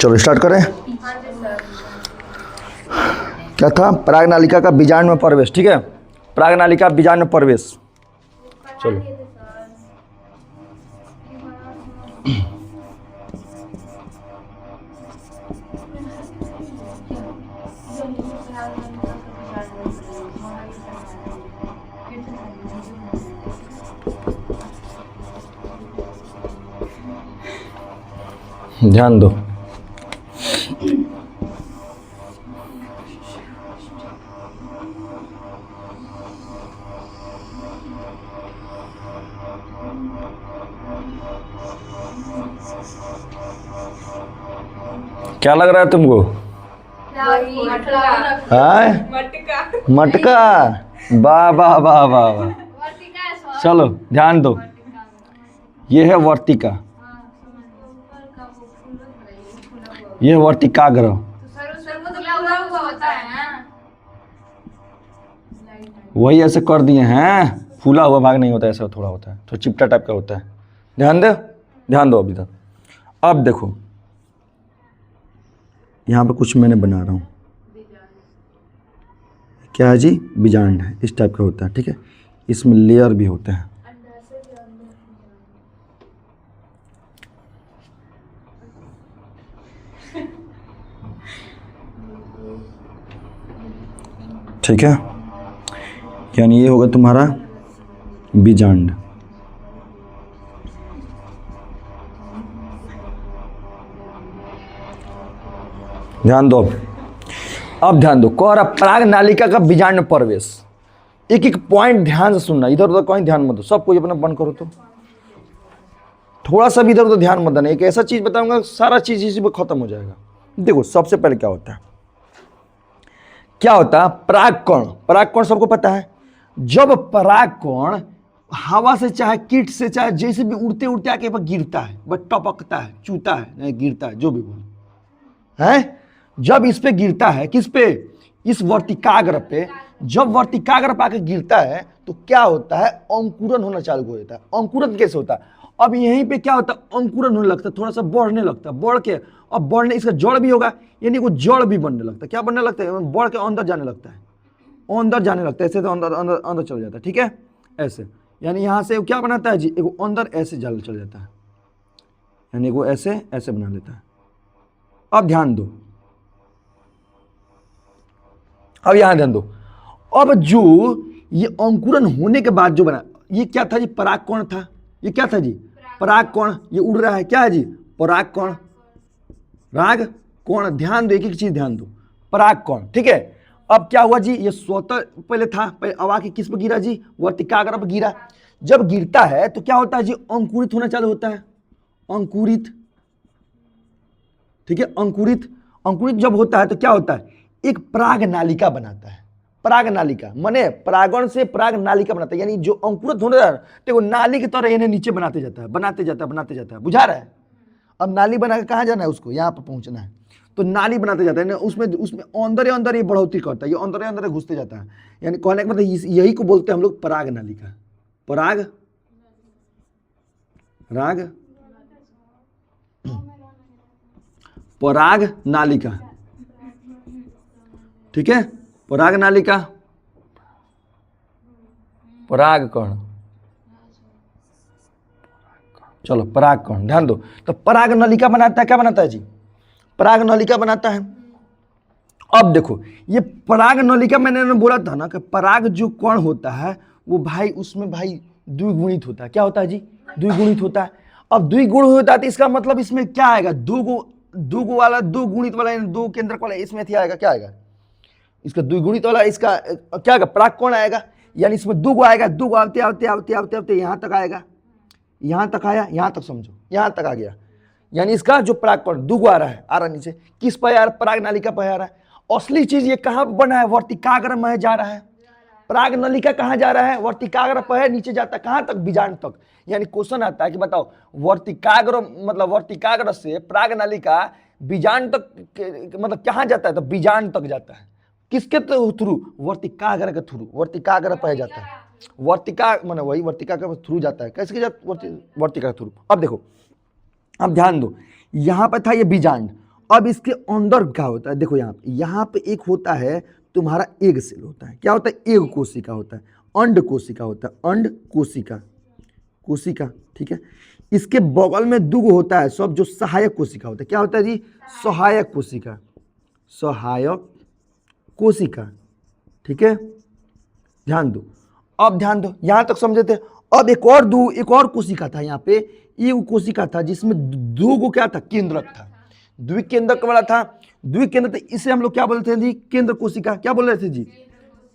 चलो स्टार्ट करें। क्या था? पराग नालिका का बीजांड में प्रवेश। ठीक है, पराग नालिका बीजांड में प्रवेश। चलो ध्यान दो। क्या लग रहा है तुमको? मटका। वाह वाह वाह वाह वाह। चलो ध्यान दो, ये है वर्तिका, ये है वर्तिकाग्र। वही ऐसे कर दिए हैं, फूला हुआ भाग नहीं होता, ऐसा थोड़ा होता है, थोड़ा चिपटा टाइप का होता है। ध्यान दो, ध्यान दो अभी तक। अब देखो यहाँ पे कुछ मैंने बना रहा हूँ, क्या है जी? बीजांड है, इस टाइप का होता है। ठीक है, इसमें लेयर भी होते हैं। ठीक है, यानी ये होगा तुम्हारा बीजांड। ध्यान दो, अब ध्यान दो। कह रहा पराग नालिका का बीजांड में प्रवेश। एक एक पॉइंट ध्यान से सुनना, इधर उधर कोई ध्यान मत दो। सब कुछ अपना बंद करो, तो थोड़ा सा भी इधर उधर ध्यान मत देना। एक ऐसा चीज बताऊंगा, सारा चीज इसी पे खत्म हो जाएगा। देखो सबसे पहले क्या होता है, क्या होता है? परागकण। परागकण सबको पता है। जब परागकण हवा से चाहे कीट से चाहे जैसे भी उड़ते उड़ते आके पर गिरता है, बस टपकता है, चूता है, नहीं गिरता है, जो भी बोलो है, जब इस पे गिरता है, किस पे? इस वर्तिकाग्र पे। जब वर्तिकाग्र पे आके गिरता है तो क्या होता है? अंकुरन होना चालू हो जाता है। अंकुरन कैसे होता है? अब यहीं पे क्या होता है? अंकुरन होने लगता है, थोड़ा सा बढ़ने लगता है। बढ़ के अब बढ़ने, इसका जड़ भी होगा, यानी वो जड़ भी बनने लगता है। क्या बनने लगता है? बढ़ के अंदर जाने लगता है, अंदर जाने लगता है। ऐसे तो अंदर अंदर अंदर चल जाता है। ठीक है, ऐसे, यानी यहाँ से क्या बनाता है जी? एक अंदर ऐसे जल चल जाता है, यानी वो ऐसे ऐसे बना लेता है। अब ध्यान दो, अब यहां ध्यान दो। अब जो ये अंकुरन होने के बाद जो बना, ये क्या था जी? परागकण था। ये क्या था जी? परागकण। ये उड़ रहा है, क्या है जी? परागकण। राग कौन? ध्यान दो, एक एक चीज ध्यान दो। परागकण। ठीक है, अब क्या हुआ जी? ये स्वतः पहले था, पहले अब आके किस पर गिरा जी? वर्तिकाग्र पर गिरा। जब गिरता है तो क्या होता है जी? अंकुरित होना चालू होता है, अंकुरित। ठीक है, अंकुरित। अंकुरित जब होता है तो क्या होता है? एक पराग नालिका बनाता है। पराग नालिका माने परागण से पराग नालिका बनाता है, यानी जो अंकुरित होने रहा है देखो नाली की तरह इन्हें नीचे बनाते जाता है, बनाते जाता है, बनाते जाता है। बुझा रहा है? अब नाली बना के कहाँ जाना है? उसको यहाँ पर पहुंचना है, तो नाली बनाते जाता है। उसमें उसमें अंदर ये बढ़ोतरी करता है, ये अंदर घुसते जाता है। यानी कहने का मतलब यही को बोलते हैं हम लोग पराग नालिका। पराग राग पराग नालिका। ठीक है, पराग नालिका, परागकण। चलो परागकण, ध्यान दो। तो पराग नलिका बनाता है, क्या बनाता है जी? पराग नलिका बनाता है। अब देखो ये पराग नलिका, मैंने बोला था ना कि पराग जो कण होता है वो भाई उसमें भाई द्विगुणित होता है। क्या होता है जी? द्विगुणित होता है। अब द्विगुण होता है तो इसका मतलब इसमें क्या आएगा? दो वाला, दो गुणित वाला, दो केंद्रक वाला, इसमें आएगा, क्या आएगा? इसका द्विगुणित वाला, इसका क्या आएगा? परागकण आएगा। यानी इसमें दो आएगा, दो आते आते आते आते आते यहाँ तक आएगा, यहाँ तक आया, यहाँ तक समझो, यहाँ तक आ गया। यानी इसका जो परागकण दो आ रहा है नीचे, किस पर आ रहा है? पराग नालिका पर आ रहा है। असली चीज ये कहाँ बना है? वर्तिकाग्र में जा रहा है। पराग नलिका कहाँ जा रहा है? वर्तिकाग्र पर है, नीचे जाता है कहाँ तक? बीजांड तक। यानी क्वेश्चन आता है कि बताओ वर्तिकाग्र मतलब वर्तिकाग्र से पराग नालिका बीजांड तक मतलब कहाँ जाता है? तो बीजांड तक जाता है। किसके थ्रू? वर्तिकाग्र के थ्रू। वर्तिकाग्र पर जाता है, वर्तिका माने वही वर्तिका के थ्रू जाता है। कैसे जाता? वर्तिका के थ्रू। अब देखो अब ध्यान दो, यहाँ पर था ये बीजांड, अब इसके अंदर क्या होता है, देखो यहाँ पे एक होता है तुम्हारा एग सेल होता है, क्या होता है, एग कोशिका होता है, अंड कोशिका होता है, अंड कोशिका, कोशिका, ठीक है। इसके बगल में दो होता है सब जो सहायक कोशिका होता है, क्या होता है जी, सहायक कोशिका, सहायक कोशिका, ठीक है। ध्यान दो, अब ध्यान दो, यहां तक समझे थे। अब एक और कोशिका था यहाँ पे, ये कोशिका था जिसमें दो गो क्या था, केंद्रक था, द्विकेंद्रक वाला था, द्विकेंद्र, तो इसे हम लोग क्या बोलते हैं जी, केंद्र कोशिका, क्या बोल रहे थे जी,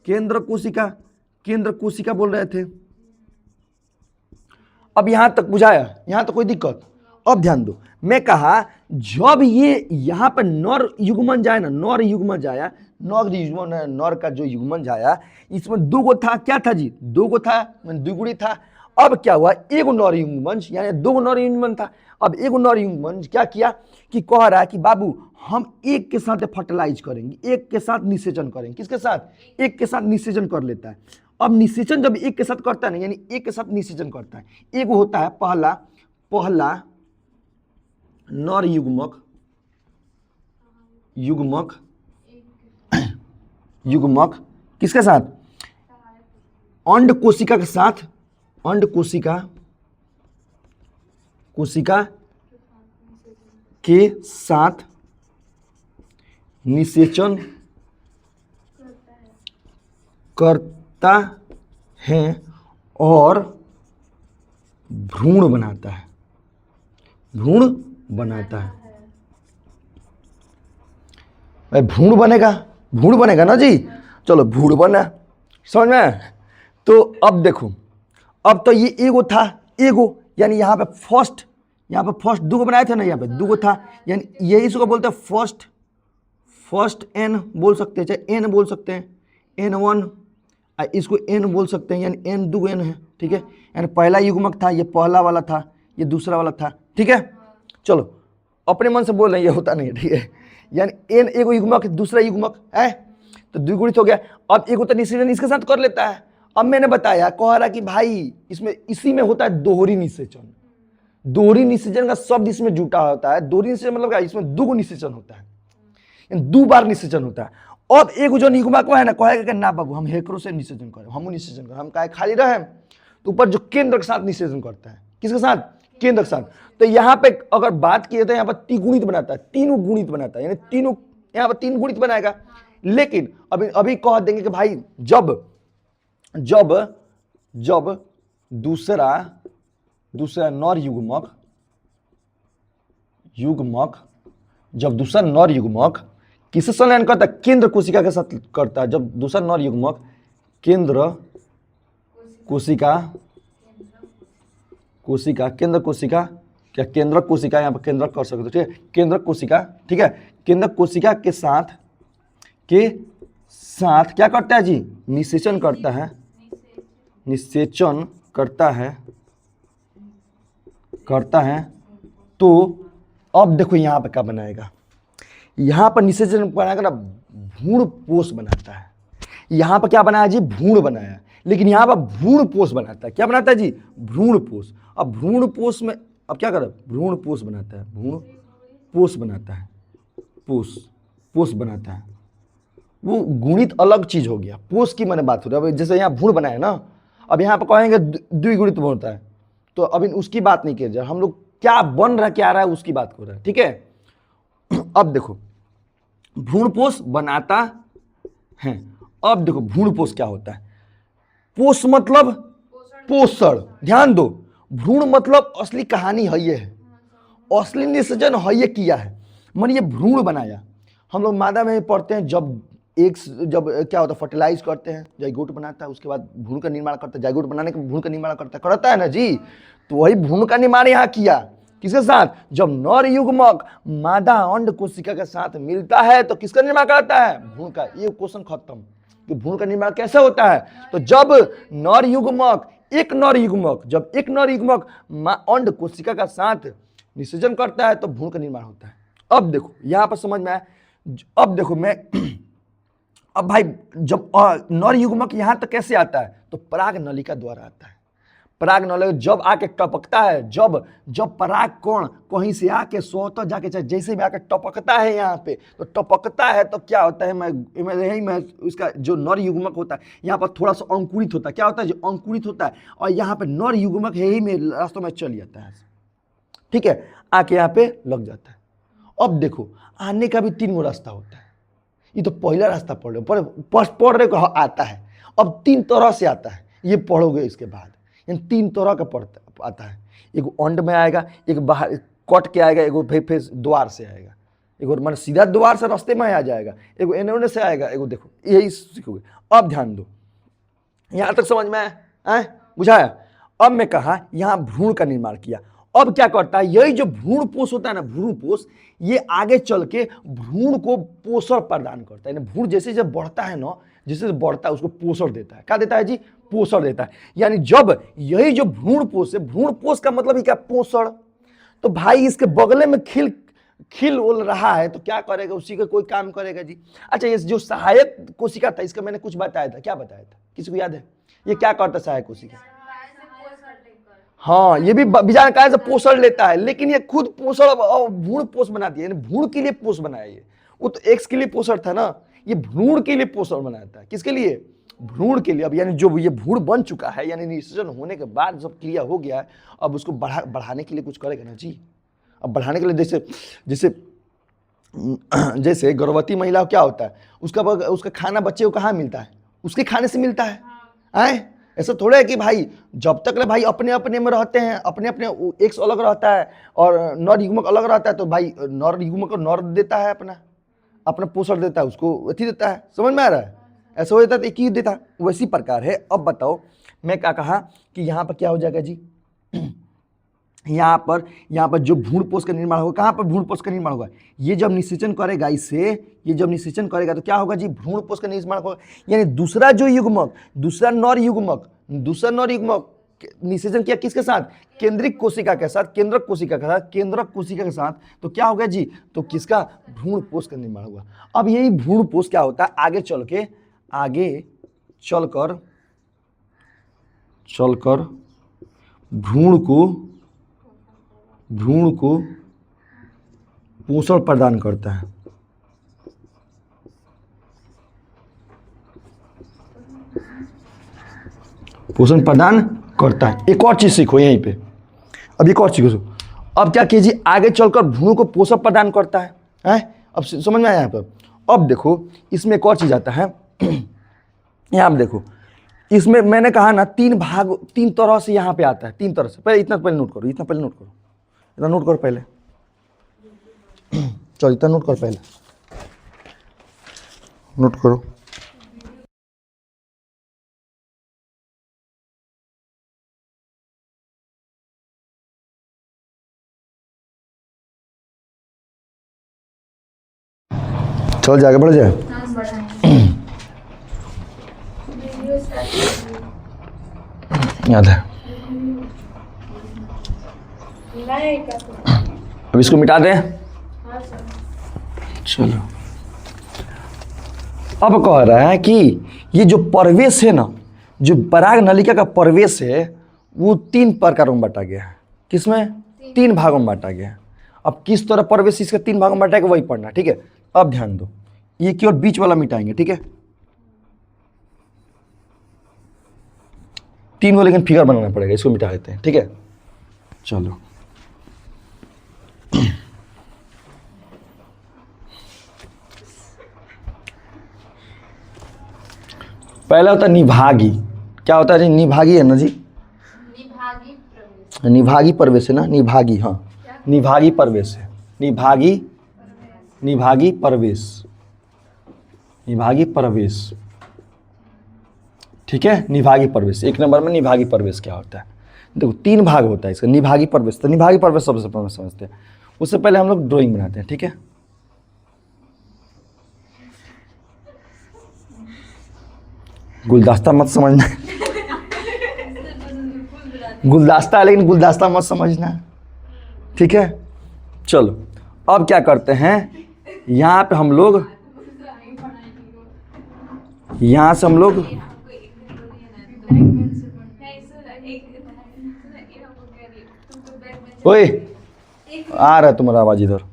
केंद्र कोशिका, केंद्र कोशिका बोल रहे थे। अब यहां तक बुझाया, यहां तक कोई दिक्कत। अब ध्यान दो, मैं कहा जब ये यहां पर नर युग्मन जाए ना, नर युग्मन जाया, नर युग्मन, नर का जो युग्मन जाया, इसमें दो गो था, क्या था जी, दो गो था, द्विगुणी था। अब क्या हुआ, एक नर युग्मन यानी दो नर युग्मन था। अब एक नर युग्मन क्या किया कि कह रहा है कि बाबू हम एक के साथ फर्टिलाइज करेंगे, एक के साथ निषेचन करेंगे, किसके साथ, एक के साथ निषेचन कर लेता है। अब निषेचन जब एक के साथ करता है ना, यानी एक के साथ निषेचन करता है, एक होता है पहला नर युग्मक, युग्मक किसके साथ, अंड कोशिका के साथ, अंड कोशिका के साथ निषेचन करता है और भ्रूण बनाता है, भ्रूण बनाता है। भाई भ्रूण बनेगा ना जी, चलो भ्रूण बना, समझ में। तो अब देखो, अब तो ये एगो था, एगो यानी यहाँ पे फर्स्ट दो गो बनाए थे ना, यहाँ पे दो गो था, यानी यही इसको बोलते हैं फर्स्ट एन बोल सकते हैं, चाहे एन बोल सकते हैं, N1, इसको एन बोल सकते हैं, यानी एन दो एन है, ठीक है। यानी पहला युग्मक था, ये पहला वाला था, ये दूसरा वाला था, ठीक है। चलो अपने मन से बोल रहे हैं, ये होता नहीं है, ठीक है। यानी एन एगो युग्मक, दूसरा युग्मक है, तो द्विगुणित हो गया। अब एक होता निषेचन इसके साथ कर लेता है। अब मैंने बताया, कह रहा कि भाई इसमें इसी में होता है दोहरी निषेचन, दोहरी निषेचन का शब्द इसमें जुटा होता है। दोहरी निषेचन मतलब क्या, इसमें दो निषेचन होता है, दो बार निषेचन होता है। अब एक जो युग्मक है ना, कहेगा कि ना बाबू हम हेकरो से निषेचन करें, हम निषेचन करें, हम काहे खाली रहे, तो ऊपर जो केंद्र के साथ निषेचन करता है, किसके साथ, केंद्र के साथ। तो यहाँ पे अगर बात किए तो यहाँ पर त्रिगुणित बनाता है, तीनों गुणित बनाता है, यानी तीनों यहाँ पर तीन गुणित बनाएगा। लेकिन अभी कह देंगे कि भाई जब दूसरा नर युग्मक किससे संलयन करता है, केंद्र कोशिका के साथ करता है। जब दूसरा नर युग्मक केंद्र कोशिका यहाँ पर केंद्र कर सकते, ठीक है, केंद्र कोशिका, ठीक है, केंद्र कोशिका के साथ क्या करता है जी, निषेचन करता है। तो अब देखो यहाँ पर क्या बनाएगा, यहाँ पर निषेचन बनाएगा ना, भ्रूण पोष बनाता है। यहाँ पर क्या बनाया जी, भ्रूण बनाया, लेकिन यहाँ पर भ्रूण पोष बनाता है। क्या बनाता है जी, भ्रूण पोष। अब भ्रूण पोष में अब क्या कर, भ्रूण पोष बनाता है, पोष बनाता है। वो गुणित अलग चीज हो गया, पोष की मैंने बात हो रही है। जैसे यहाँ भ्रूण बनाया ना, अब यहाँ पर कहेंगे द्विगुणित होता है, तो अभी उसकी बात नहीं की जाए, हम लोग क्या बन रहा क्या रहा है उसकी बात कर रहे हैं, ठीक है। अब देखो भ्रूणपोष बनाता है। अब देखो भ्रूणपोष क्या होता है, पोष मतलब पोषण। ध्यान दो, भ्रूण मतलब असली कहानी है, ये है असली निषेचन है, ये किया है, मन ये भ्रूण बनाया। हम लोग मादा में पढ़ते हैं, जब क्या होता है, फर्टिलाइज करते हैं, जाइगोट बनाता है, उसके बाद भ्रूण का निर्माण करता है, जाइगोट बनाने के भ्रूण का निर्माण करता है ना जी। तो वही भ्रूण का निर्माण यहाँ किया, किसके साथ, जब नर युग्मक मादा अंड कोशिका के साथ मिलता है तो किसका निर्माण करता है, भ्रूण का। ये क्वेश्चन खत्म कि भ्रूण का निर्माण कैसे होता है। तो जब एक नर युग्मक अंड कोशिका का साथ निषेचन करता है तो भ्रूण का निर्माण होता है। अब देखो यहां पर समझ में आया। अब देखो अब भाई जब नर युग्मक यहां तक कैसे आता है, तो पराग नलिका द्वारा आता है। पराग नलिका जब आके टपकता है, जब जब पराग कण कहीं से आके स्वतः जाके चाहे जैसे भी आके टपकता है यहाँ पे, तो टपकता है तो क्या होता है, मैं उसका जो नर युग्मक होता है यहाँ पर थोड़ा सा अंकुरित होता है। क्या होता है, जो अंकुरित होता है और यहाँ पे नर युग्मक है ही में रास्तों में चल जाता है, ठीक है, आके यहाँ पे लग जाता है। अब देखो आने का भी 3 गो रास्ता होता है। ये तो पहला रास्ता पढ़ रहे को आता है। अब 3 तरह से आता है, ये पढ़ोगे इसके बाद। यानी 3 तरह का पढ़ता आता है। एक अंड में आएगा, एक बाहर कट के आएगा, एगो फिर द्वार से आएगा, एगो मान सीधा द्वार से रास्ते में आ जाएगा, एगो एने से आएगा, एगो देखो यही सीखोगे। अब ध्यान दो, यहाँ तक समझ में आया, बुझाया। अब मैं कहा यहाँ भ्रूण का निर्माण किया। अब क्या करता है, यही जो भ्रूण पोष होता है ना, भ्रूण पोष, ये आगे चल के भ्रूण को पोषण प्रदान करता है। भ्रूण जैसे जब बढ़ता है ना, जैसे बढ़ता है उसको पोषण देता है। क्या देता है जी, पोषण देता है। यानी जब यही जो भ्रूण पोष है, भ्रूण पोष का मतलब ही क्या, पोषण। तो भाई इसके बगले में खिल उल रहा है तो क्या करेगा, उसी का कोई काम करेगा जी। अच्छा, ये जो सहायक कोशिका था, इसका मैंने कुछ बताया था, क्या बताया था, किसी को याद है? ये क्या करता है सहायक कोशिका? हाँ, ये भी बीजाणु काय से पोषण लेता है, लेकिन ये खुद पोषण भ्रूण पोष बनाती है। भ्रूण के लिए पोष बनाया ये, वो तो एक्स के लिए पोषण था ना, ये भ्रूण के लिए पोषण बनाता है। किसके लिए? भ्रूण के लिए। अब यानी जो ये भ्रूण बन चुका है, यानी निषेचन होने के बाद सब क्रिया हो गया है, अब उसको बढ़ाने के लिए कुछ करेगा ना जी। अब बढ़ाने के लिए जैसे गर्भवती महिला क्या होता है, उसका खाना बच्चे को कहाँ मिलता है, उसके खाने से मिलता है। ऐसा थोड़ा है कि भाई जब तक भाई अपने अपने में रहते हैं, अपने अपने एक अलग रहता है और नर युग्मक अलग रहता है, तो भाई नर युग्मक को नर देता है, अपना पोषण देता है, उसको अथी देता है। समझ में आ रहा है? ऐसा हो जाता है तो एक ही देता, वैसी प्रकार है। अब बताओ मैं क्या कहा कि यहाँ पर क्या हो जाएगा जी, यहाँ पर जो भ्रूण पोष का निर्माण होगा, कहाँ पर भ्रूण पोष का निर्माण होगा, ये जब निषेचन करेगा इससे, ये जब निषेचन करेगा तो क्या होगा जी, भ्रूण पोष का निर्माण होगा। यानी दूसरा जो युग्मक, दूसरा नर युग्मक निषेचन किया किसके साथ, केंद्रिक कोशिका के साथ, केंद्रक कोशिका के साथ, तो क्या होगा जी, तो किसका, भ्रूण पोष का निर्माण होगा। अब यही भ्रूण पोष क्या होता है, आगे चलकर भ्रूण को पोषण प्रदान करता है। पोषण प्रदान करता है। एक और चीज सीखो यहीं पे, अब एक और चीज सीखो। अब क्या कीजिए, आगे चलकर भ्रूण को पोषण प्रदान करता है, अब समझ में आया यहाँ पर। अब देखो इसमें एक और चीज आता है, यहाँ आप देखो, इसमें मैंने कहा ना 3 तरह से यहाँ पे आता है, 3 तरह से। इतना पहले नोट करो पहले, चलो इतना नोट करो। चल जाके बढ़ जाए। याद है, अब इसको मिटा दें। चलो, अब कह रहा है कि ये जो प्रवेश है ना, जो पराग नलिका का प्रवेश है, वो 3 प्रकारों में बांटा गया है। किसमें? 3 भागों में बांटा गया है। अब किस तरह प्रवेश इसके 3 भागों में बांटा गया वही पढ़ना, ठीक है। अब ध्यान दो, ये केवल बीच वाला मिटाएंगे, ठीक है। 3 को लेकिन फिगर बनाना पड़ेगा, इसको मिटा देते हैं, ठीक है। चलो, पहला होता है निभागी। क्या होता है जी, निभागी है ना जी, निभागी प्रवेश है ना, निभागी, हाँ निभागी प्रवेश है, निभागी प्रवेश, ठीक है। निभागी प्रवेश 1 नंबर में। निभागी प्रवेश क्या होता है, देखो 3 भाग होता है इसका। निभागी प्रवेश, तो निभागी प्रवेश सबसे पहले समझते हैं, उससे पहले हम लोग ड्राइंग बनाते हैं, ठीक है। गुलदस्ता मत समझना, गुलदस्ता है लेकिन गुलदस्ता मत समझना, ठीक है। चलो, अब क्या करते हैं, यहाँ पे हम लोग, यहाँ से हम लोग ओए आ रहा है तुम्हारा आवाज इधर,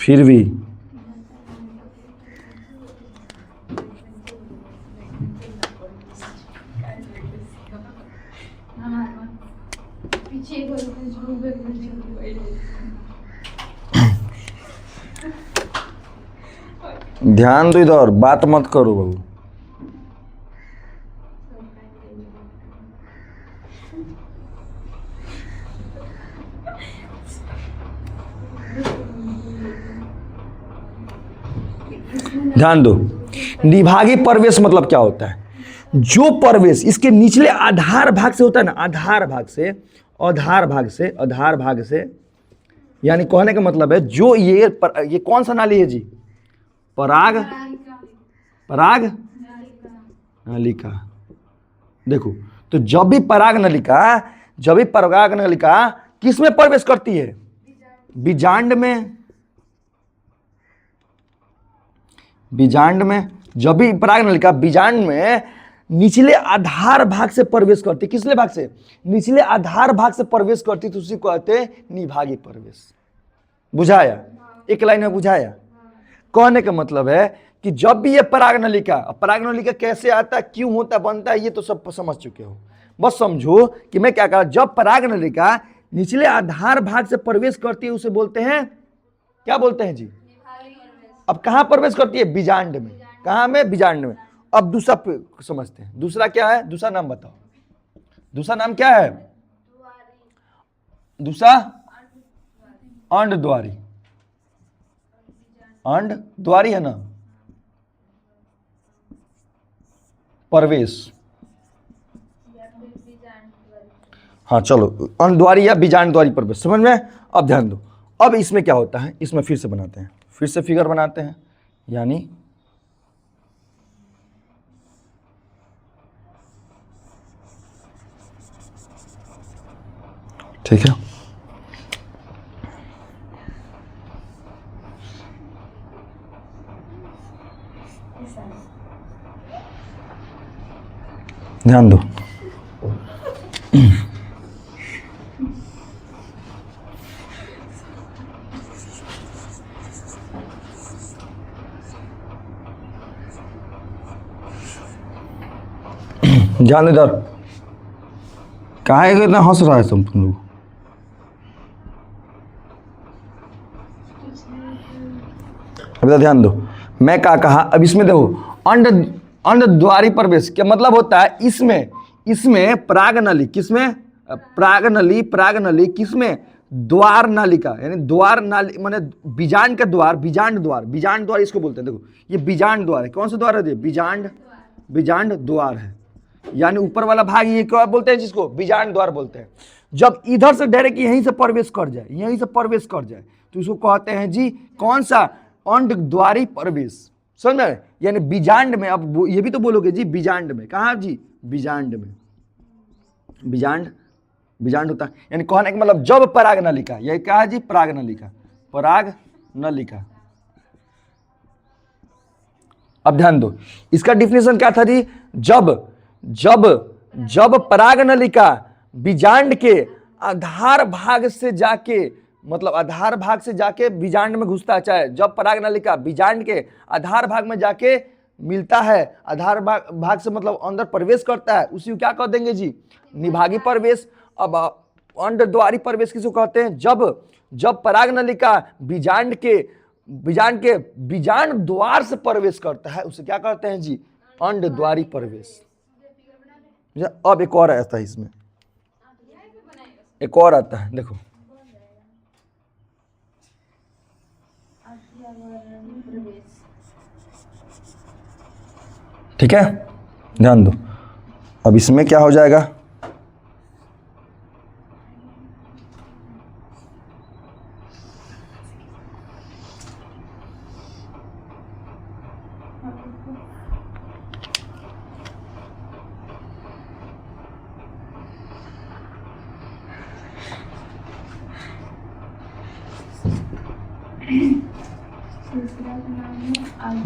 फिर भी ध्यान दो इधर, बात मत करो बाबू। ध्यान दो, निभागी प्रवेश मतलब क्या होता है? जो प्रवेश इसके निचले आधार भाग से होता है ना, आधार भाग से, यानी कहने का मतलब है जो ये कौन सा नाली है जी? पराग नलिका। देखो, तो जब भी पराग नलिका किस में प्रवेश करती है? बीजांड में। जब भी पराग नलिका बीजांड में निचले आधार भाग से प्रवेश करती, किसले भाग से? निचले आधार भाग से प्रवेश करती, तो उसी को कहते हैं निभागी प्रवेश। बुझाया? एक लाइन में बुझाया? कहने का मतलब है कि जब भी ये पराग नलिका कैसे आता है, क्यों होता, बनता है, ये तो सब समझ चुके हो। बस समझो कि मैं क्या कहा, जब पराग नलिका निचले आधार भाग से प्रवेश करती है उसे बोलते हैं, क्या बोलते हैं जी? अब कहां प्रवेश करती है? बीजांड में। कहां में? बीजांड में। अब दूसरा समझते हैं, दूसरा क्या है? दूसरा नाम बताओ, दूसरा नाम क्या है? दूसरा अंडद्वारी। अंडद्वारी है ना, प्रवेश। हाँ चलो, अंडद्वारी या बीजांडद्वारी प्रवेश, समझ में? अब ध्यान दो, अब इसमें क्या होता है, इसमें फिर से बनाते हैं, फिर से फिगर बनाते हैं, यानी ठीक है। ध्यान दो, ध्यान इधर, काहे को इतना हंस रहा है तुम लोग? अब ध्यान दो, मैं क्या कहा, अब इसमें देखो, अंडद्वारी प्रवेश क्या मतलब होता है? इसमें पराग नली, किसमें? पराग नली किसमें? द्वार नालिका, यानी द्वार नाली माने बीजांड का द्वार, बीजांड द्वार इसको बोलते हैं। देखो, ये बीजांड द्वार है। कौन सा द्वार है? बीजांड द्वार है, यानी ऊपर वाला भाग ये क्या बोलते हैं? जिसको बीजांड द्वार बोलते हैं। जब इधर से डायरेक्ट यहीं से प्रवेश कर जाए तो इसको कहते हैं जी कौन सा? अंडद्वारी प्रवेश। समझ में? यानी बीजांड में, अब ये भी तो बोलोगे जी बीजांड में, कहाँ जी? बीजांड में। बीजांड होता है, यानी कहने का मतलब जब पराग नलिका, यही कहा जी पराग नलिका। अब ध्यान दो, इसका डिफिनेशन क्या था जी? जब पराग नलिका बीजांड के आधार भाग से जाके, मतलब आधार भाग से जाके बीजांड में घुसता है, चाहे जब पराग नलिका बीजांड के आधार भाग में जाके मिलता है, आधार भाग से मतलब अंदर प्रवेश करता है, उसी को क्या कह देंगे जी? निभागी प्रवेश। अब अंडद्वारी प्रवेश किसको कहते हैं? जब पराग नलिका बीजांड के बीजांड द्वार से प्रवेश करता है, उसे क्या कहते हैं जी? अंडद्वारी प्रवेश। अब एक और आता है, इसमें एक और आता है, देखो, ठीक है, ध्यान दो। अब इसमें क्या हो जाएगा?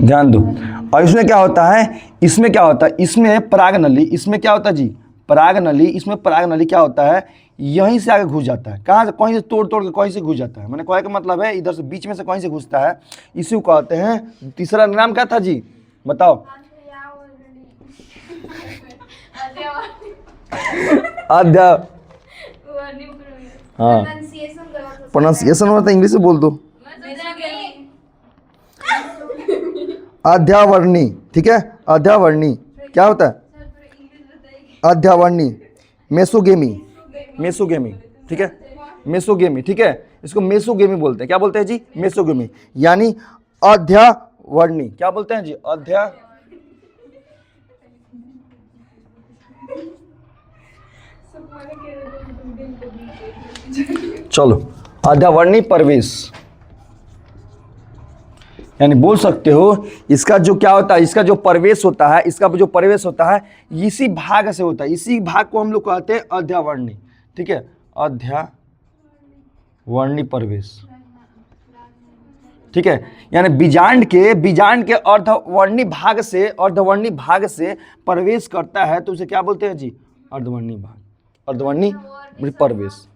ध्यान दो, और इसमें क्या होता है? इसमें पराग नली, इसमें क्या होता है जी? पराग नली, इसमें पराग नली क्या होता है, यहीं से आगे घुस जाता है। कहाँ से, कहीं से तोड़ तोड़ के कहीं से घुस जाता है। मैंने कहा का मतलब है इधर से बीच में से कहीं से घुसता है, इसी को कहते हैं। तीसरा नाम क्या था जी, बताओ? आद्या, हाँ प्रोनाउंसिएशन होता है, इंग्लिश में बोल दो। अध्यावर्णी, ठीक है, अध्यावर्णी क्या होता है? अध्यावर्णी, मेसोगेमी, मेसोगेमी, ठीक है, मेसोगेमी, ठीक है, इसको मेसोगेमी बोलते हैं। क्या बोलते हैं जी? मेसोगेमी, यानी अध्यावर्णी। क्या बोलते हैं जी? अध्या, चलो, अध्यावर्णी प्रवेश, यानी बोल सकते हो इसका जो क्या होता है, इसका जो प्रवेश होता है, इसका जो प्रवेश होता है इसी भाग से होता है, इसी भाग को हम लोग कहते हैं अध्यावर्णी, ठीक है, अध्यावर्णी प्रवेश, ठीक है। यानी बीजांड के अर्धवर्णी भाग से, अर्धवर्णी भाग से प्रवेश करता है तो उसे क्या बोलते हैं जी? अर्धवर्णी भाग, अर्धवर्णी प्रवेश।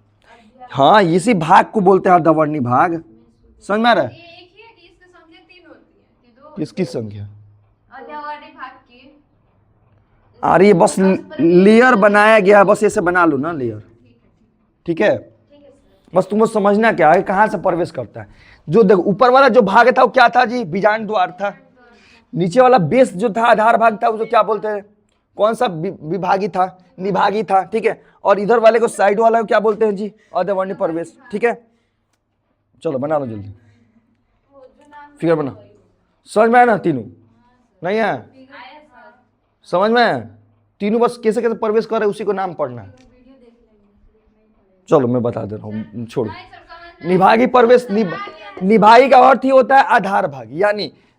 हाँ, इसी भाग को बोलते हैं अर्धवर्णी भाग। समझ में आ रहा है? किसकी संख्या? अरे बस लेयर बनाया गया, बस ऐसे बना लो ना लेयर, ठीक है। बस तुमको समझना क्या है, कहाँ से प्रवेश करता है। जो देखो ऊपर वाला जो भाग था वो क्या था जी? बीजांड द्वार था। नीचे वाला बेस जो था, आधार भाग था, उसको क्या बोलते हैं? कौन सा विभागी था? निभागी था, ठीक है। और इधर वाले को, साइड वाला को क्या बोलते हैं जी? अध्यावर्णी प्रवेश, ठीक है। चलो बना लो जल्दी, फिगर बना। समझ में आया ना? तीनों नहीं है? समझ में आया? तीनों बस कैसे कैसे प्रवेश कर रहे उसी को नाम पढ़ना है। चलो मैं बता दे रहा हूँ, छोड़ो। निभागी प्रवेश, निभागी का अर्थ ही होता है आधार भाग,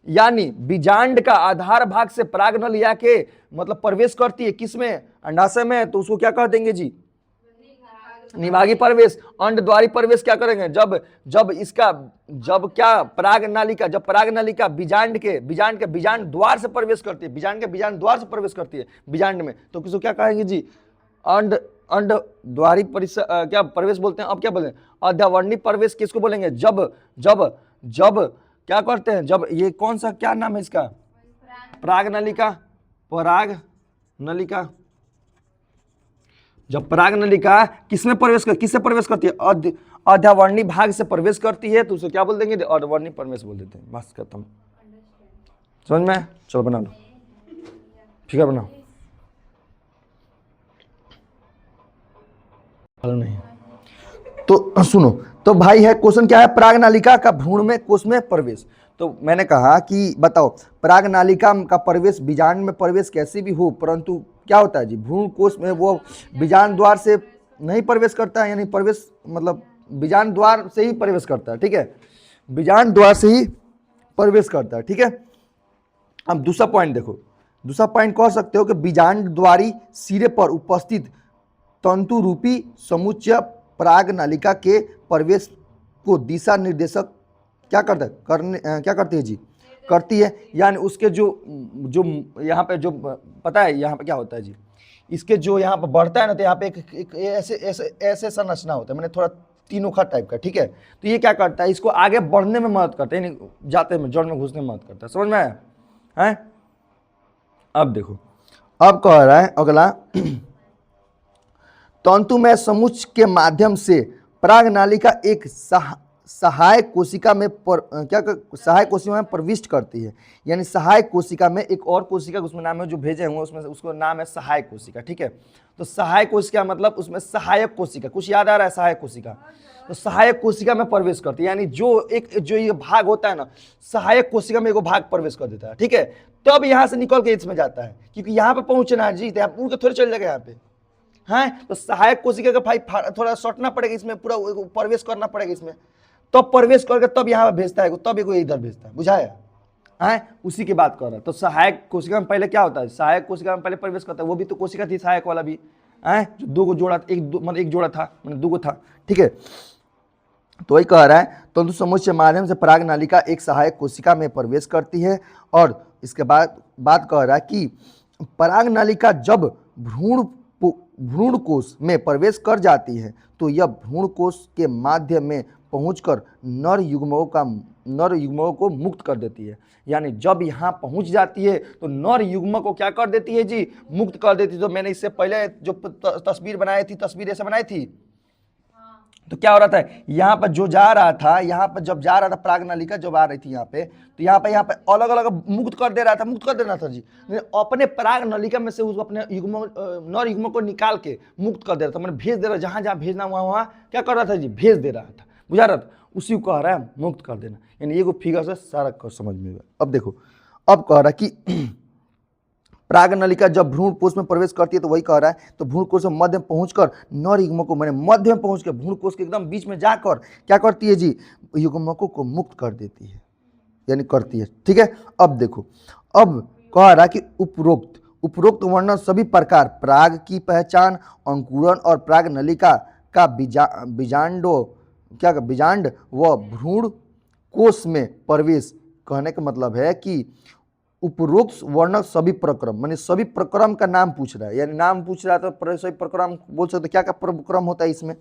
यानी बीजांड का आधार भाग से पराग नली आके मतलब प्रवेश करती है किसमें? अंडाशय में, तो उसको क्या कह देंगे जी? निभागी प्रवेश। अंडद्वारी प्रवेश क्या करेंगे? जब क्या पराग नालिका, जब पराग नालिका बीजांड के बीजांड द्वार से प्रवेश करती है, बीजांड के बीजांड द्वार से प्रवेश करती है बीजांड में, तो किसको क्या कहेंगे जी? अंड द्वारी क्या प्रवेश बोलते हैं। अब क्या बोलें? अध्यावर्णी प्रवेश किसको बोलेंगे? जब क्या करते हैं, जब ये कौन सा, क्या नाम है इसका? पराग नलिका, पराग नलिका। जब पराग नलिका किसमें प्रवेश कर, किससे प्रवेश करती है? अध्यावर्णी भाग से प्रवेश करती है, तो उसे क्या बोल देंगे? अध्यावर्णी प्रवेश बोल देते हैं। बस खत्म। समझ में? चलो बना लो, फिगर बनाओ। नहीं तो सुनो, तो भाई है क्वेश्चन क्या है? पराग नालिका का भ्रूण में कोष में प्रवेश। तो मैंने कहा कि बताओ पराग नालिका का प्रवेश, बीजांड में प्रवेश कैसे भी हो, परंतु क्या होता है जी? भ्रूण कोष में वो बीजांड द्वार से नहीं प्रवेश करता है, यानी प्रवेश मतलब बीजांड द्वार से ही प्रवेश करता है, ठीक है, बीजांड द्वार से ही प्रवेश करता है, ठीक है। अब दूसरा पॉइंट देखो, दूसरा पॉइंट कह सकते हो कि बीजांड द्वारी सिरे पर उपस्थित तंतु रूपी समुच्चय पराग नालिका के प्रवेश को दिशा निर्देशक क्या करता है? क्या करती है जी? करती है। यानी उसके जो यहाँ पे जो पता है यहाँ पे क्या होता है जी? इसके जो यहाँ पे बढ़ता है ना, तो यहाँ पे एक ऐसे संरचना होता है, मैंने थोड़ा तीनों टाइप का, ठीक है। तो ये क्या करता है? इसको आगे बढ़ने में मदद करता है, यानी जाते में, जड़ में घुसने में मदद करता है। समझ में आया है? अब देखो, अब कह रहा है अगला, तंतुमय समुच्चय के माध्यम से पराग नालिका एक सहायक कोशिका में सहायक कोशिका में प्रविष्ट करती है। यानी सहायक कोशिका में एक और कोशिका, उसमें नाम है जो भेजे हुए उसमें, उसको नाम है सहायक कोशिका, ठीक है। तो सहायक कोशिका मतलब उसमें सहायक कोशिका, कुछ याद आ रहा है? सहायक कोशिका, तो सहायक कोशिका में प्रवेश करती है, यानी जो ये भाग होता है ना, सहायक कोशिका में एक भाग प्रवेश कर देता है, ठीक है। तब यहाँ से निकल के इसमें जाता है, क्योंकि यहाँ पे पहुंचना है जी, तो उड़ के थोड़े चल जाएगा यहाँ पे, है। तो सहायक कोशिका का भाई थोड़ा सटना पड़ेगा इसमें, पूरा प्रवेश करना पड़ेगा इसमें, तब प्रवेश करके तब यहाँ भेजता है, तब एक इधर भेजता है, बुझाया है? उसी की बात कर रहा है। तो सहायक कोशिका में पहले क्या होता है? सहायक कोशिका में पहले प्रवेश करता है, वो भी तो कोशिका थी सहायक वाला भी, है, जो दो जोड़ा, एक जोड़ा था, मतलब दो था, ठीक है। तो वही कह रहा है, तंतु समुच्चय के माध्यम से पराग नालिका एक सहायक कोशिका में प्रवेश करती है। और इसके बाद बात कह रहा है कि पराग नालिका जब भ्रूण भ्रूण कोश में प्रवेश कर जाती है तो यह भ्रूण कोश के माध्यम में पहुंचकर नर युग्मकों को मुक्त कर देती है। यानी जब यहाँ पहुंच जाती है तो नर युग्मक को क्या कर देती है जी, मुक्त कर देती है। तो मैंने इससे पहले जो तस्वीर बनाई थी, तस्वीर ऐसे बनाई थी, तो क्या हो रहा था, यहाँ पर जो जा रहा था, यहाँ पर जब जा रहा था प्रागनालिका जब आ रही थी यहाँ पे, तो यहाँ पे अलग अलग मुक्त कर दे रहा था, मुक्त कर देना था जी, अपने प्रागनालिका में से उसको अपने नर युग्मक को निकाल के मुक्त कर दे रहा था, मैंने भेज दे रहा, जहाँ जहाँ भेजना वहाँ क्या कर रहा था जी, भेज दे रहा था, बुझा रहा था, उसी को कह रहा है मुक्त कर देना। यानी ये फिगर से सारा समझ में गया। अब देखो, अब कह रहा है कि प्रागनालिका जब भ्रूण कोश में प्रवेश करती है तो वही कह रहा है, तो भ्रूण कोश में मध्य में पहुंचकर नर युग्मकों, मैंने मध्य में पहुंचकर भ्रूण कोश के एकदम बीच में जाकर क्या करती है जी, युग्मकों को मुक्त कर देती है, यानी करती है। ठीक है, अब देखो, अब कह रहा है कि उपरोक्त वर्णन सभी प्रकार प्राग की पहचान, अंकुरन और प्रागनालिका का बीजांड व भ्रूण कोश में प्रवेश, कहने का मतलब है कि उपरोक्त वर्णक सभी प्रक्रम, माने सभी प्रक्रम का नाम पूछ रहा है, यानी नाम पूछ रहा है तो सभी प्रक्रम बोल सकते, क्या क्या प्रक्रम होता है इसमें,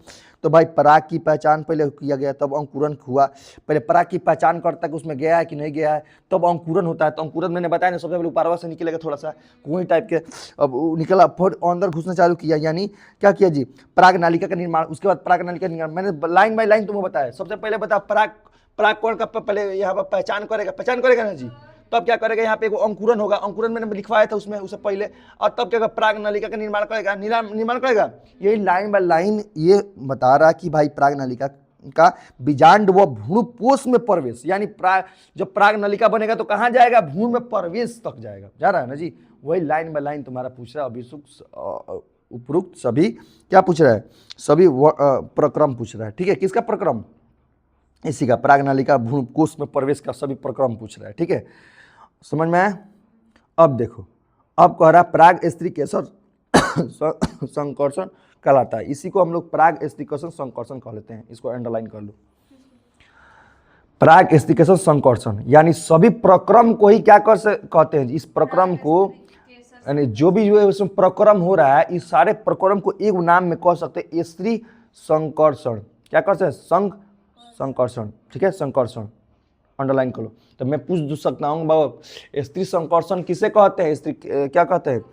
तो भाई पराग की पहचान पहले किया गया, तब अंकुरन हुआ, पहले पराग की पहचान करता है कि उसमें गया है कि नहीं गया है, तब अंकुरन होता है। तो अंकुरन मैंने बताया ना, सबसे पहले ऊपरवा से निकलेगा थोड़ा सा कुएं टाइप के, अब निकला फिर अंदर घुसना चालू किया, यानी क्या किया जी, पराग नालिका का निर्माण, उसके बाद पराग नालिका का निर्माण, मैंने लाइन बाई लाइन तुम्हें बताया। सबसे पहले बता पराग कौन का पहले यहाँ पर पहचान करेगा ना जी, तब क्या करेगा, यहाँ पे एक अंकुरन होगा, अंकुरन मैंने लिखवाया था उसमें उससे पहले, और तब क्या प्रागनालिका का निर्माण करेगा। यही लाइन बाय लाइन ये बता रहा कि भाई प्रागनालिका का बीजांड व भ्रूणपोष में प्रवेश, यानी जब प्रागनालिका बनेगा तो कहाँ जाएगा, भ्रूण में प्रवेश तक जाएगा, जा रहा है ना जी। वही लाइन बाय लाइन तुम्हारा पूछ रहा है, उपरोक्त सभी क्या पूछ रहा है, सभी प्रक्रम पूछ रहा है। ठीक है, किसका प्रक्रम, इसी का प्रागनालिका भ्रूणकोश में प्रवेश का सभी प्रक्रम पूछ रहा है। ठीक है, समझ में आया। अब देखो, अब कह रहा प्राग स्त्रीकेसर संकर्षण कहलाता है, इसी को हम लोग प्राग स्त्रीकेसर संकर्षण कह लेते हैं, इसको अंडरलाइन कर लो। प्राग स्त्रीकेसर संकर्षण यानी सभी प्रक्रम को ही क्या कहते हैं, इस प्रक्रम को, यानी जो भी इसमें प्रक्रम हो रहा है, इस सारे प्रक्रम को एक नाम में कह सकते हैं, स्त्री संकर्षण, क्या कर सकते हैं, संकर्षण। ठीक है, संकर्षण अंडरलाइन कर लो। तो मैं पूछ सकता हूँ बाबा, स्त्री संकर्षण किसे कहते हैं, स्त्री क्या कहते हैं,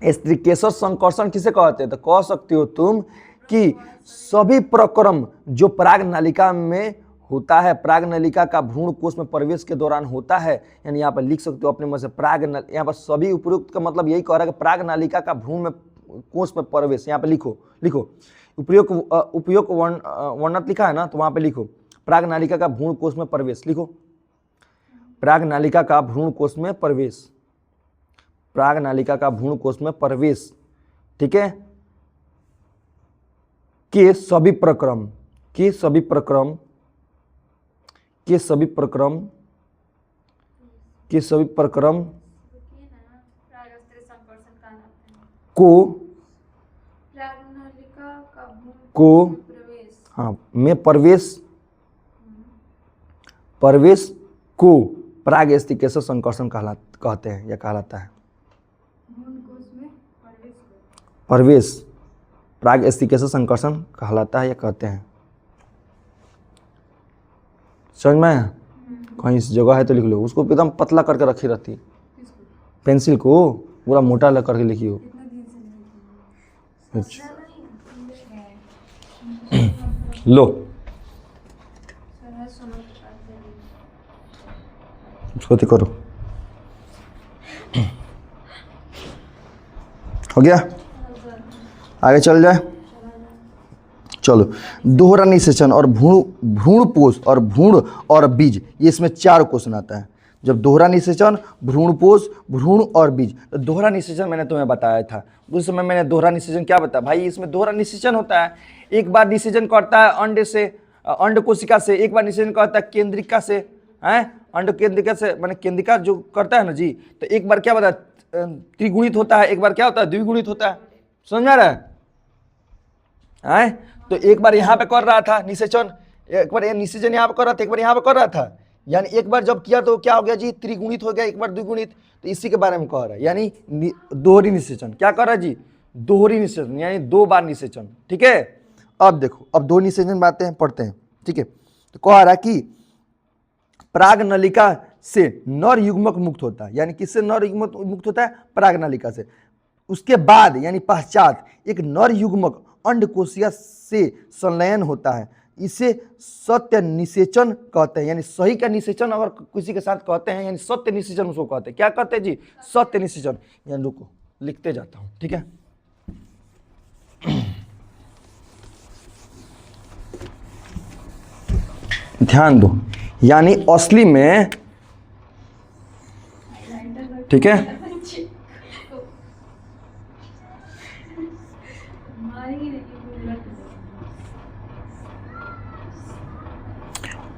स्त्रीकेसर संकर्षण किसे कहते हैं, तो कह सकते हो तुम कि सभी प्रक्रम जो प्रागनालिका में होता है, प्रागनालिका का भ्रूण कोश में प्रवेश के दौरान होता है, यानी यहाँ पर लिख सकते हो अपने मन से यहाँ पर सभी उपयुक्त का मतलब यही कह रहा है कि प्रागनालिका का भ्रूण में कोश में प्रवेश, यहाँ पे लिखो उपयोग वर्णत लिखा है ना, तो वहाँ पे लिखो प्रागनालिका का भ्रूण कोश में प्रवेश, लिखो प्रागनालिका का भ्रूण कोश में प्रवेश, प्रागनालिका का भ्रूण कोश में प्रवेश। ठीक है, के सभी प्रक्रम को हाँ में प्रवेश को प्राग स्त्रीकेसर संकर्षण कहते हैं या कहलाता है। प्रवेश प्राग स्त्रीकेसर संकर्षण कहलाता है या कहते हैं। समझ में, कहीं इस जगह है तो लिख लो, उसको एकदम पतला करके रखी रहती है, पेंसिल को पूरा मोटा लग करके लिखी हो। अच्छा लो, छोटी करो, हो गया, आगे चल जाए। चलो, दोहरा निषेचन और भ्रूणपोष और भ्रूण और बीज, ये इसमें 4 क्वेश्चन आता है। जब दोहरा निषेचन, भ्रूणपोष, भ्रूण और बीज, तो दोहरा निषेचन मैंने तुम्हें बताया था, उस समय मैंने दोहरा निषेचन क्या बताया भाई, इसमें दोहरा निषेचन होता है, एक बार निषेचन करता है अंड कोशिका से, एक बार निषेचन करता है केंद्रिका से, हैं अंड केंद्रिका से, माने केंद्रिका जो करता है ना जी, तो एक बार क्या बताया त्रिगुणित होता है, एक बार क्या होता है द्विगुणित होता है। समझ में आ रहा है? तो एक बार यहाँ पे कर रहा था निषेचन, एक बार निषेचन यहाँ पे कर रहा था, एक बार यहाँ पे कर रहा था, यानी एक बार जब किया तो क्या हो गया जी, त्रिगुणित हो गया, एक बार द्विगुणित, तो इसी के बारे में कह रहा है, यानी दोहरी निषेचन। क्या कर रहा है जी, दोहरी निषेचन यानी 2 बार निषेचन। ठीक है, अब देखो, अब 2 निषेचन बातें हैं, पढ़ते हैं। ठीक है, तो कह रहा कि पराग नलिका से नर युग्मक मुक्त होता है, यानी किससे नर युग्मक मुक्त होता है? पराग नलिका से। उसके बाद यानी पश्चात एक नर युग्मक अंडकोशिका से संलयन होता है, इसे सत्य निषेचन कहते हैं। यानी सही का निषेचन अगर किसी के साथ कहते हैं यानी सत्य निषेचन उसको कहते हैं। क्या कहते हैं जी? सत्य निषेचन। यानी रुको, लिखते जाता हूं। ठीक है, ध्यान दो, यानी असली में, ठीक है,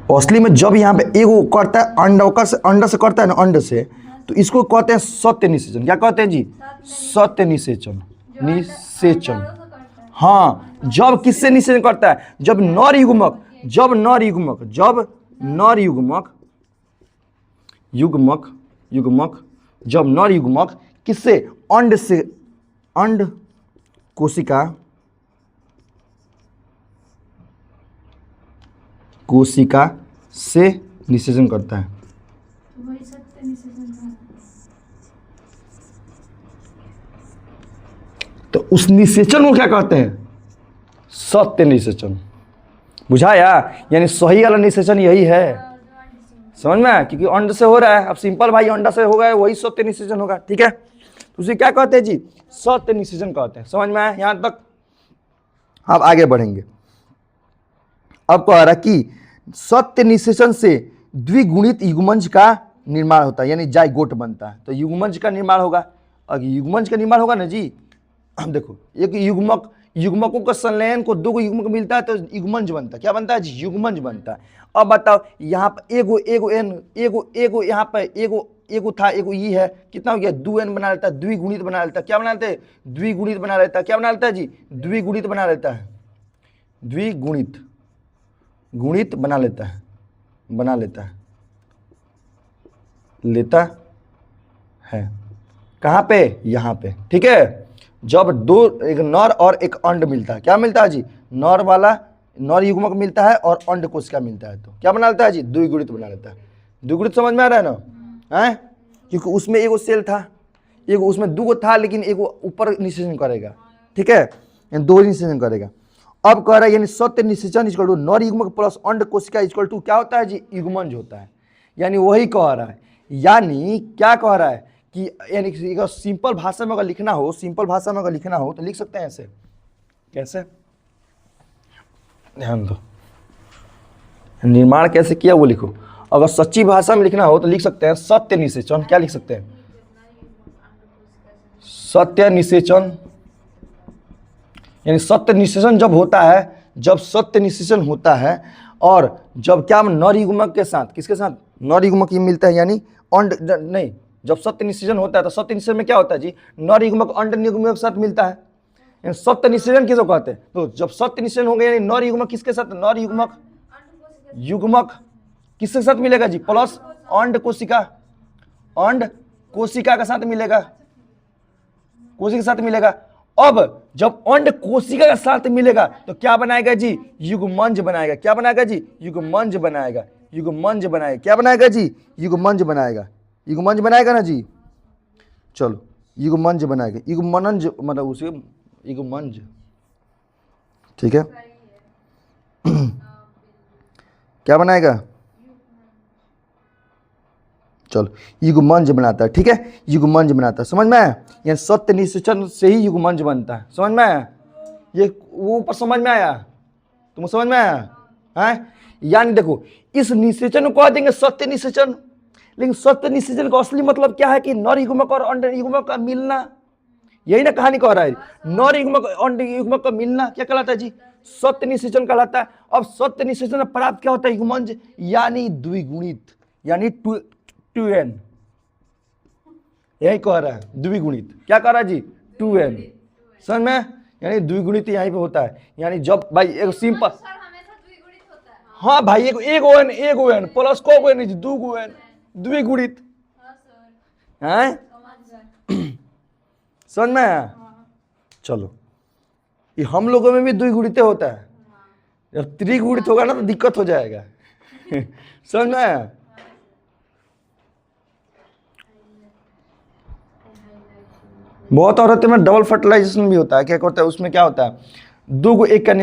असली में जब यहाँ पे एगो करता है अंड से करता है ना, अंड से, तो इसको कहते हैं सत्य निषेचन। क्या कहते हैं जी? सत्य निषेचन। निषेचन, हाँ, जब किससे निषेचन करता है? जब नर युग्मक जब नर युग्मक किससे? अंड से, अंड कोशिका से निषेचन करता है। तो उस निषेचन को क्या कहते हैं? सत्य निषेचन। बुझाया? यानी सही वाला निषेचन यही है, समझ में आया? क्योंकि अंड से हो रहा है, अब सिंपल भाई अंडा से हो गया, वही सत्य निषेचन होगा। ठीक है, तो उसे क्या कहते हैं जी? सत्य निषेचन कहते हैं। समझ में आया यहां तक? अब आगे बढ़ेंगे। अब कह रहा कि सत्य निषेचन से द्विगुणित युग्मंज का निर्माण होता है, यानी जाइगोट बनता है। तो युग्मंज का निर्माण होगा। अगर युग्मंज का निर्माण होगा ना जी, अब देखो, एक युग्मकों का संलयन को 2 युग्मक मिलता है तो युग्मंज बनता है। क्या बनता है जी? युग्मंज बनता है। अब बताओ, यहाँ पर एगो यहाँ पर एगो था, एगो ई है, कितना हो गया? 2n बना लेता है, द्विगुणित बना लेता है। क्या बना लेते हैं? द्विगुणित बना लेता है। क्या बना लेता है जी? द्विगुणित बना लेता है। गुणित बना लेता है। कहाँ पे? यहाँ पे। ठीक है, जब एक नर और एक अंड मिलता है, क्या मिलता है जी? नर युग्मक मिलता है और अंड कोशिका मिलता है, तो क्या बना लेता है जी? द्विगुणित बना लेता है। द्विगुणित समझ में आ रहा है ना? है, क्योंकि उसमें एगो सेल था, एगो उसमें 2 था, लेकिन एगो ऊपर निषेचन करेगा। ठीक है, 2 निषेचन करेगा। अब कह रहा है यानी सत्य निषेचन इक्वल टू नर युग्मक प्लस अंड कोशिका इक्वल टू क्या होता है जी? युग्मंज होता है। यानी वही कह रहा है, यानी क्या कह रहा है कि यानी सिंपल भाषा में अगर लिखना हो तो लिख सकते हैं ऐसे। कैसे? ध्यान दो, निर्माण कैसे किया वो लिखो। अगर सच्ची भाषा में लिखना हो तो लिख सकते हैं सत्य निषेचन। क्या लिख सकते हैं? सत्य निषेचन। यानी सत्य निषेचन जब सत्य निषेचन होता है और जब क्या नर युग्मक के साथ, किसके साथ? नर युग्मक ये मिलता है, यानी अंड नहीं, जब सत्य निषेचन होता है तो सत्य निषेचन में क्या होता है जी? नर युग्मक अंड युग्मक के साथ मिलता है, यानी सत्य निषेचन किसको कहते हैं? तो जब सत्य निषेचन हो गया यानी नर युग्मक किसके साथ? नर युग्मक किसके साथ मिलेगा जी? प्लस अंड कोशिका के साथ मिलेगा, कोशिका के साथ मिलेगा। अब जब अंड कोशिका के साथ मिलेगा तो क्या बनाएगा जी? युग्मंज बनाएगा। क्या बनाएगा जी? युग्मंज बनाएगा। क्या बनाएगा जी? युग्मंज बनाएगा ना जी। चलो, युग्मंज बनाएगा। युग्मनंज मतलब उसे युग्मंज। ठीक है, क्या बनाएगा? चलो, युग्मंज बनाता है। ठीक है, युग्मंज बनाता है। समझ में आया? यानी सत्य निषेचन से ही युग्मंज बनता है। समझ में आया? ये वो ऊपर समझ में आया? तुम समझ में आया है? यानी देखो, इस निषेचन को कह देंगे सत्य निषेचन, लेकिन सत्य निषेचन का असली मतलब क्या है? कि नर युग्मक और अंड युग्मक का मिलना। यही ना कहानी कह रहा है। नर युग्मक अंड युग्मक का मिलना क्या कहलाता है जी? सत्य निषेचन कहलाता है। अब सत्य निषेचन में प्राप्त क्या होता है? युग्मंज, यानी द्विगुणित, यानी 2n। यही कह रहा है, द्विगुणित। क्या कह रहा है जी? 2n। समझ में? यानी द्विगुणित यहीं पे होता है। यानी जब भाई एक सिंपल, हाँ भाई, एक ओ एन प्लस को एन, 2 n, द्विगुणित है। समझ में आया? चलो, ये हम लोगों में भी द्विगुणित होता है, जब त्रिगुणित होगा ना तो दिक्कत हो जाएगा। समझ में आया? बहुत औरतें में डबल फर्टिलाइजेशन भी होता है। क्या करता है उसमें, क्या होता है, दो को एक का